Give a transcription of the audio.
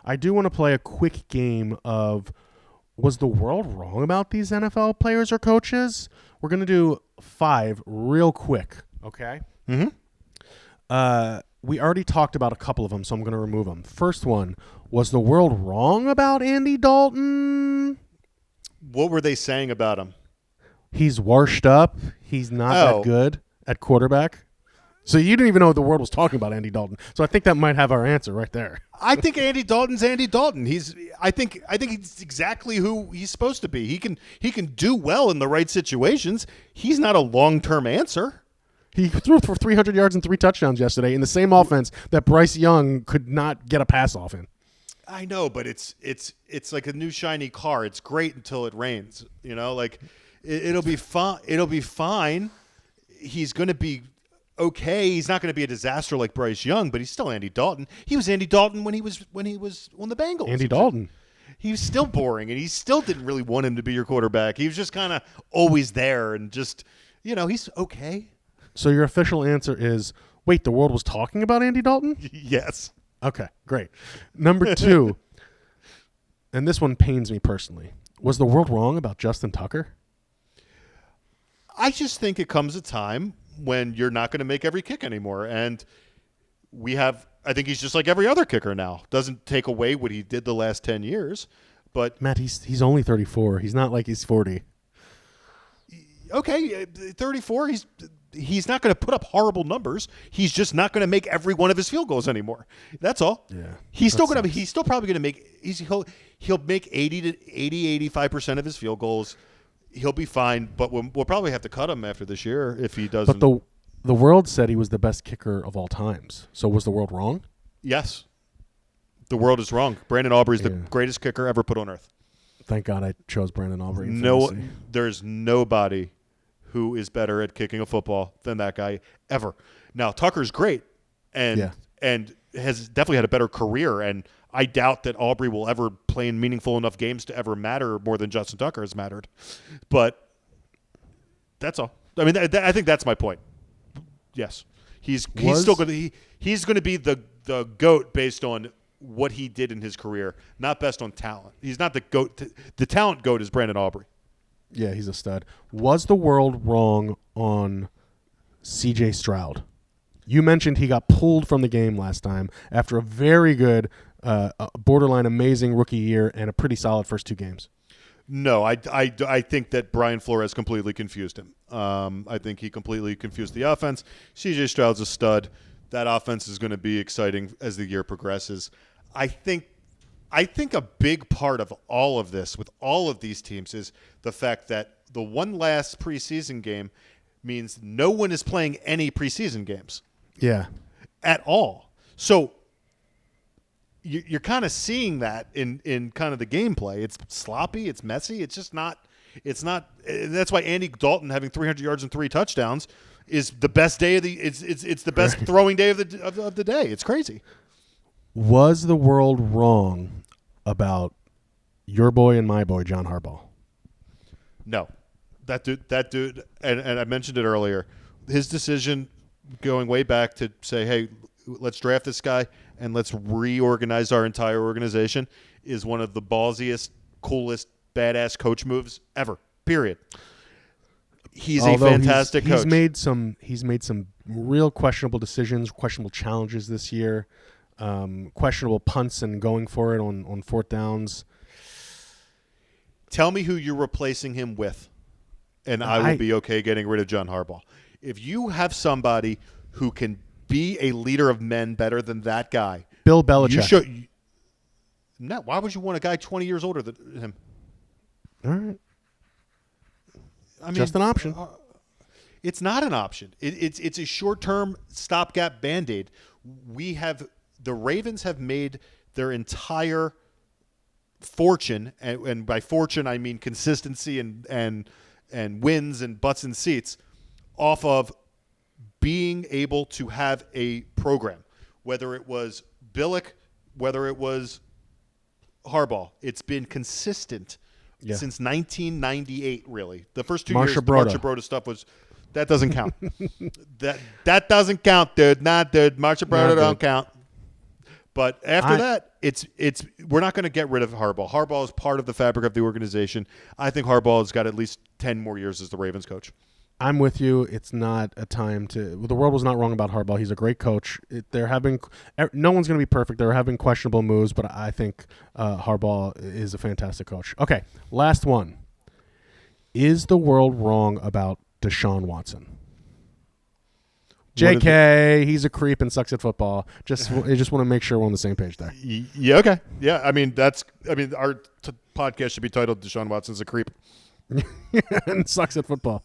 I do want to play a quick game of, was the world wrong about these NFL players or coaches? We're going to do 5 real quick, okay? We already talked about a couple of them, so I'm going to remove them. First one, was the world wrong about Andy Dalton? What were they saying about him? He's washed up. He's not that good at quarterback. So you didn't even know the world was talking about Andy Dalton. So I think that might have our answer right there. I think Andy Dalton's Andy Dalton. I think he's exactly who he's supposed to be. He can do well in the right situations. He's not a long-term answer. He threw for 300 yards and 3 touchdowns yesterday in the same offense that Bryce Young could not get a pass off in. I know, but it's like a new shiny car. It's great until it rains. You know, like it'll be fine. It'll be fine. He's going to be okay. He's not going to be a disaster like Bryce Young, but he's still Andy Dalton. He was Andy Dalton when he was on the Bengals. Andy Dalton. He was still boring, and he still didn't really want him to be your quarterback. He was just kind of always there, and just he's okay. So your official answer is, wait, the world was talking about Andy Dalton? Yes. Okay, great. Number 2, and this one pains me personally. Was the world wrong about Justin Tucker? I just think it comes a time when you're not going to make every kick anymore. And I think he's just like every other kicker now. Doesn't take away what he did the last 10 years. But Matt, he's only 34. He's not like he's 40. Okay, 34, he's not going to put up horrible numbers. He's just not going to make every one of his field goals anymore. That's all. Yeah. He's still probably going to make he'll make 85% of his field goals. He'll be fine, but we'll probably have to cut him after this year if he doesn't. But the world said he was the best kicker of all times. So was the world wrong? Yes. The world is wrong. Brandon Aubrey is the greatest kicker ever put on earth. Thank God I chose Brandon Aubrey. There's nobody who is better at kicking a football than that guy ever. Now, Tucker's great and has definitely had a better career, and I doubt that Aubrey will ever play in meaningful enough games to ever matter more than Justin Tucker has mattered. But that's all. I mean, I think that's my point. Yes. He's still going to he's going to be the GOAT based on what he did in his career, not best on talent. He's not the GOAT. The talent GOAT is Brandon Aubrey. Yeah, he's a stud. Was the world wrong on C.J. Stroud? You mentioned he got pulled from the game last time after a very good, borderline amazing rookie year and a pretty solid first 2 games. No, I think that Brian Flores completely confused him. I think he completely confused the offense. C.J. Stroud's a stud. That offense is going to be exciting as the year progresses. I think a big part of all of this with all of these teams is the fact that the one last preseason game means no one is playing any preseason games. Yeah. At all. So you're kind of seeing that in kind of the gameplay. It's sloppy. It's messy. It's just not – that's why Andy Dalton having 300 yards and 3 touchdowns is the best day of the – it's the best throwing day of the day. It's crazy. Was the world wrong about your boy and my boy, John Harbaugh? No. That dude, and I mentioned it earlier, his decision going way back to say, hey, let's draft this guy and let's reorganize our entire organization is one of the ballsiest, coolest, badass coach moves ever, period. He's a fantastic coach. He's made some real questionable decisions, questionable challenges this year. Questionable punts and going for it on 4th downs. Tell me who you're replacing him with, and I will be okay getting rid of John Harbaugh. If you have who can be a leader of men better than that guy. Bill Belichick. Why would you want a guy 20 years older than him? All right. Just an option. It's not an option. It's a short-term stopgap Band-Aid. The Ravens have made their entire fortune, and by fortune I mean consistency and wins and butts and seats, off of being able to have a program. Whether it was Billick, whether it was Harbaugh, it's been consistent since 1998. Really, the first 2 years, the Marchibroda stuff was. That doesn't count. that doesn't count, dude. Not dude. Marchibroda don't count. But after that, it's we're not going to get rid of Harbaugh. Harbaugh is part of the fabric of the organization. I think Harbaugh has got at least 10 more years as the Ravens coach. I'm with you. It's not a time to. The world was not wrong about Harbaugh. He's a great coach. No one's going to be perfect. They're having questionable moves, but I think Harbaugh is a fantastic coach. Okay, last one. Is the world wrong about Deshaun Watson? JK, he's a creep and sucks at football. I just want to make sure we're on the same page there. Yeah, okay. Yeah, our podcast should be titled Deshaun Watson's a creep. And sucks at football.